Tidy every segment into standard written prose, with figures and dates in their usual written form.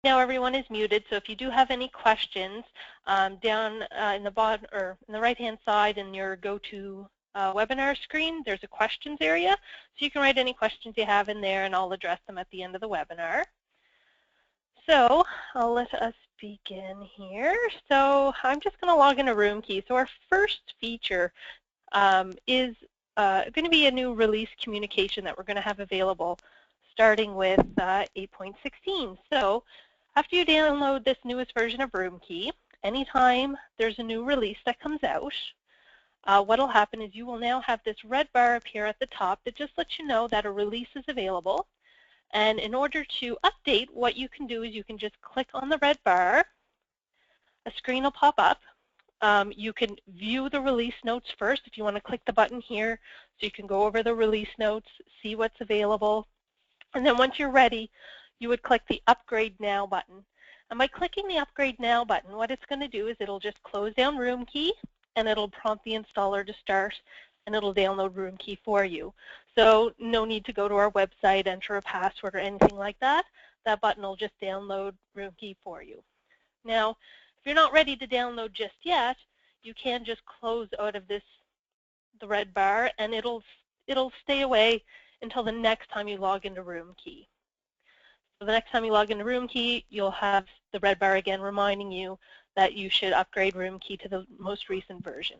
now everyone is muted, so if you do have any questions, down in the bottom or in the right-hand side in your go-to webinar screen, there's a questions area. So you can write any questions you have in there, and I'll address them at the end of the webinar. So I'll let us begin here. So I'm just going to log into RoomKey. So our first feature is going to be a new release communication that we're going to have available starting with 8.16. So after you download this newest version of RoomKey, anytime there's a new release that comes out, what will happen is you will now have this red bar appear at the top that just lets you know that a release is available. And in order to update, what you can do is you can just click on the red bar. A screen will pop up. You can view the release notes first if you want to click the button here, so you can go over the release notes, see what's available. And then once you're ready, you would click the Upgrade Now button. And by clicking the Upgrade Now button, what it's going to do is it'll just close down RoomKey, and it'll prompt the installer to start, and it'll download RoomKey for you. So no need to go to our website, enter a password, or anything like that. That button will just download RoomKey for you. Now, if you're not ready to download just yet, you can just close out of the red bar, and it'll stay away until the next time you log into RoomKey. So the next time you log into RoomKey, you'll have the red bar again reminding you that you should upgrade RoomKey to the most recent version.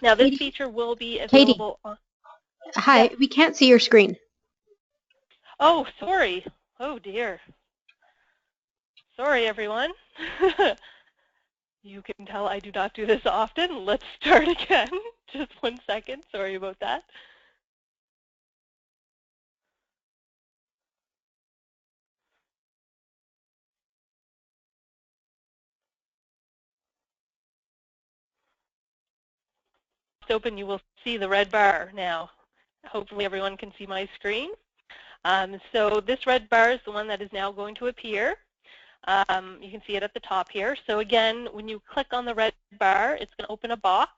Now this feature will be available on... Hi, yeah. We can't see your screen. Oh, sorry. Oh dear. Sorry everyone. You can tell I do not do this often. Let's start again. Just 1 second. Sorry about that. Open, you will see the red bar now. Hopefully everyone can see my screen. So this red bar is the one that is now going to appear. You can see it at the top here. So again, when you click on the red bar, it's going to open a box,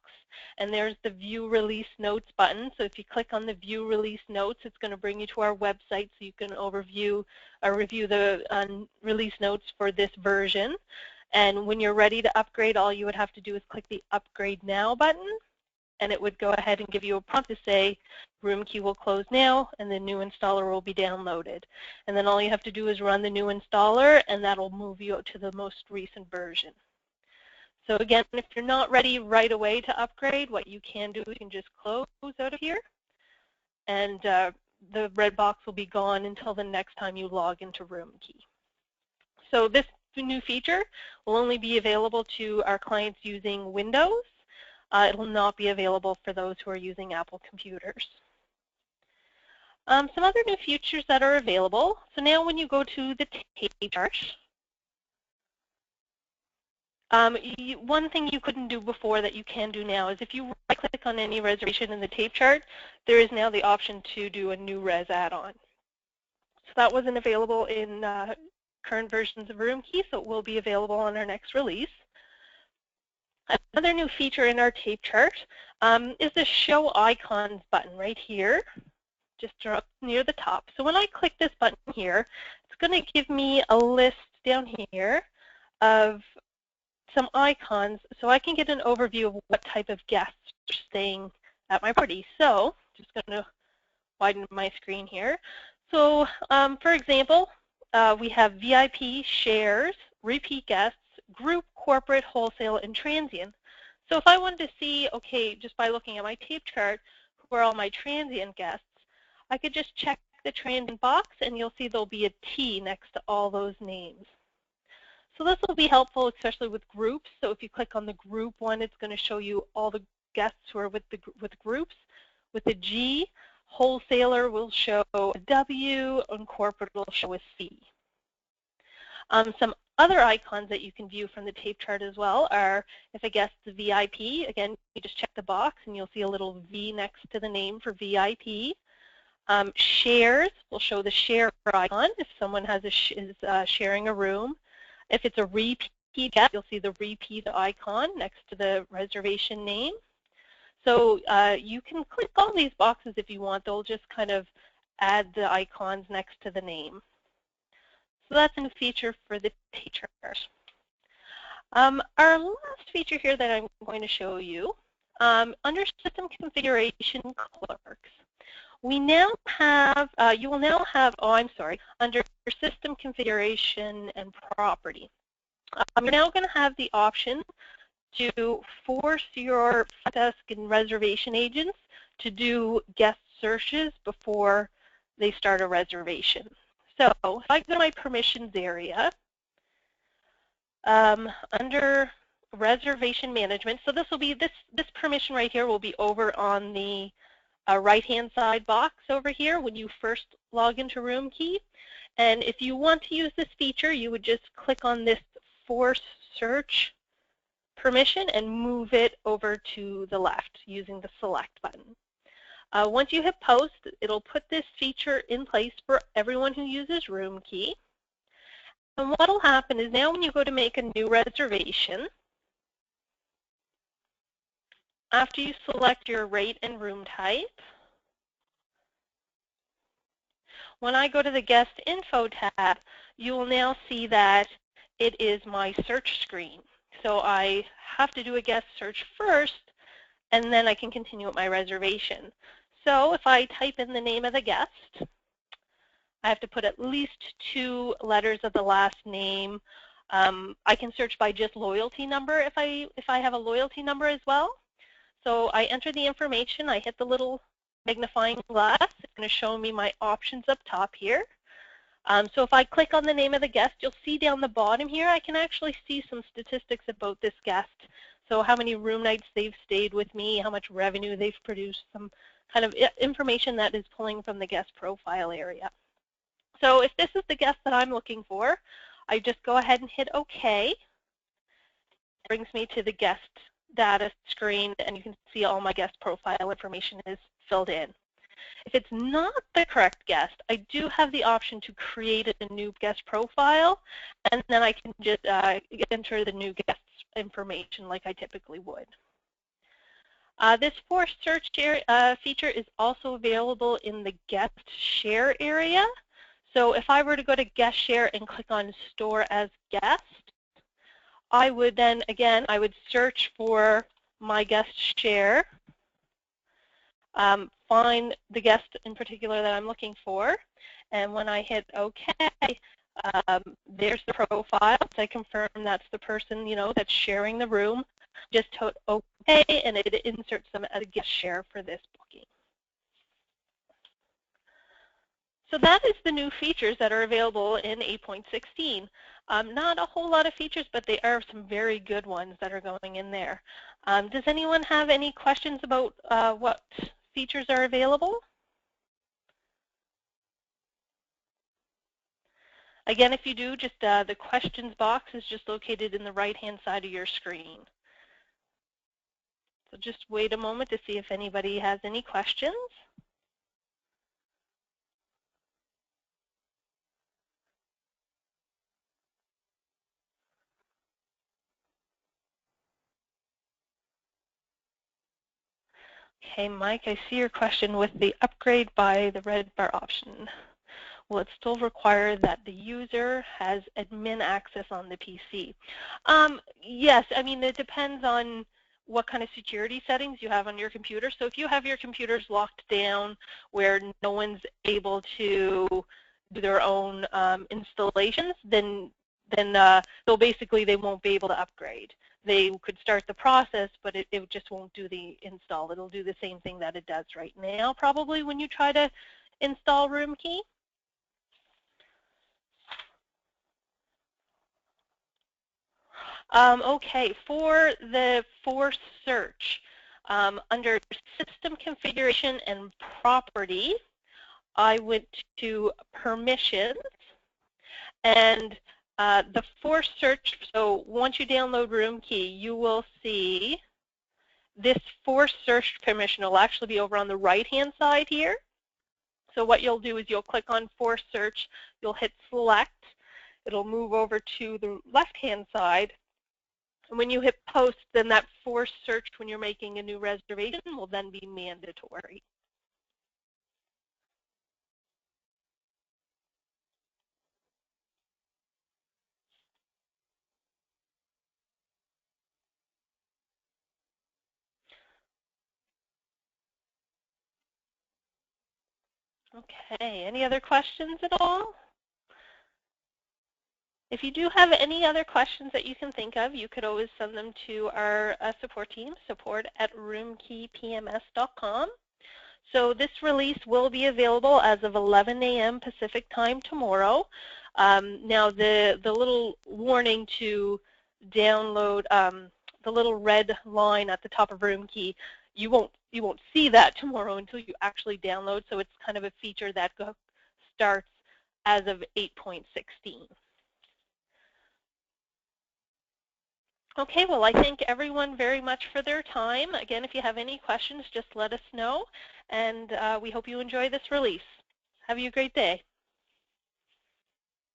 and there's the View Release Notes button. So if you click on the View Release Notes, it's going to bring you to our website so you can review the release notes for this version. And when you're ready to upgrade, all you would have to do is click the Upgrade Now button, and it would go ahead and give you a prompt to say RoomKey will close now, and the new installer will be downloaded. And then all you have to do is run the new installer, and that'll move you to the most recent version. So again, if you're not ready right away to upgrade, what you can do is you can just close out of here, and the red box will be gone until the next time you log into RoomKey. So this new feature will only be available to our clients using Windows. It will not be available for those who are using Apple computers. Some other new features that are available. So now when you go to the tape chart, one thing you couldn't do before that you can do now is if you right-click on any reservation in the tape chart, there is now the option to do a new res add-on. So that wasn't available in current versions of RoomKey, so it will be available on our next release. Another new feature in our tape chart is the Show Icons button right here, just up near the top. So when I click this button here, it's going to give me a list down here of some icons so I can get an overview of what type of guests are staying at my property. So just going to widen my screen here. So for example, we have VIP, shares, repeat guests, group, corporate, wholesale, and transient. So if I wanted to see, okay, just by looking at my tape chart, who are all my transient guests, I could just check the transient box, and you'll see there'll be a T next to all those names. So this will be helpful, especially with groups. So if you click on the group one, it's going to show you all the guests who are with groups. With a G, wholesaler will show a W, and corporate will show a C. Some other icons that you can view from the tape chart as well are if a guest is VIP, again, you just check the box and you'll see a little V next to the name for VIP. Shares will show the share icon if someone is sharing a room. If it's a repeat guest, you'll see the repeat icon next to the reservation name. So you can click all these boxes if you want. They'll just kind of add the icons next to the name. So that's a new feature for the page turners. Our last feature here that I'm going to show you, under System Configuration Clerks, we now have, you will now have, under System Configuration and Property, you're now going to have the option to force your front desk and reservation agents to do guest searches before they start a reservation. So if I go to my permissions area, under reservation management, so this will be, this permission right here will be over on the right-hand side box over here when you first log into RoomKey. And if you want to use this feature, you would just click on this force search permission and move it over to the left using the select button. Once you hit post, it'll put this feature in place for everyone who uses RoomKey. And what will happen is now when you go to make a new reservation, after you select your rate and room type, when I go to the guest info tab, you will now see that it is my search screen. So I have to do a guest search first, and then I can continue with my reservation. So if I type in the name of the guest, I have to put at least 2 letters of the last name. I can search by just loyalty number if I have a loyalty number as well. So I enter the information, I hit the little magnifying glass. It's going to show me my options up top here. So if I click on the name of the guest, you'll see down the bottom here, I can actually see some statistics about this guest. So how many room nights they've stayed with me, how much revenue they've produced, some kind of information that is pulling from the guest profile area. So if this is the guest that I'm looking for, I just go ahead and hit OK. It brings me to the guest data screen, and you can see all my guest profile information is filled in. If it's not the correct guest, I do have the option to create a new guest profile, and then I can just enter the new guest information like I typically would. This force search feature is also available in the guest share area. So if I were to go to guest share and click on store as guest, I would then, again, I would search for my guest share, find the guest in particular that I'm looking for, and when I hit OK, there's the profile. So I confirm that's the person, that's sharing the room. Just hit OK, and it inserts them as a guest share for this booking. So that is the new features that are available in 8.16. Not a whole lot of features, but they are some very good ones that are going in there. Does anyone have any questions about what features are available? Again, if you do, just the questions box is just located in the right-hand side of your screen. So just wait a moment to see if anybody has any questions. Okay, Mike, I see your question with the upgrade by the red bar option. Will it still require that the user has admin access on the PC? Yes, I mean, it depends on what kind of security settings you have on your computer. So if you have your computers locked down where no one's able to do their own installations, then so basically they won't be able to upgrade. They could start the process, but it just won't do the install. It'll do the same thing that it does right now, probably, when you try to install RoomKey. Okay, for the force search, under System Configuration and Property, I went to Permissions, and the force search, so once you download RoomKey, you will see this force search permission will actually be over on the right-hand side here. So what you'll do is you'll click on force search, you'll hit select, it'll move over to the left-hand side, and when you hit post, then that force search when you're making a new reservation will then be mandatory. Okay, any other questions at all? If you do have any other questions that you can think of, you could always send them to our support team, support@roomkeypms.com. So this release will be available as of 11 a.m. Pacific time tomorrow. Now the little warning to download, the little red line at the top of RoomKey, you won't see that tomorrow until you actually download. So it's kind of a feature that starts as of 8.16. Okay, well, I thank everyone very much for their time. Again, if you have any questions, just let us know, and we hope you enjoy this release. Have a great day.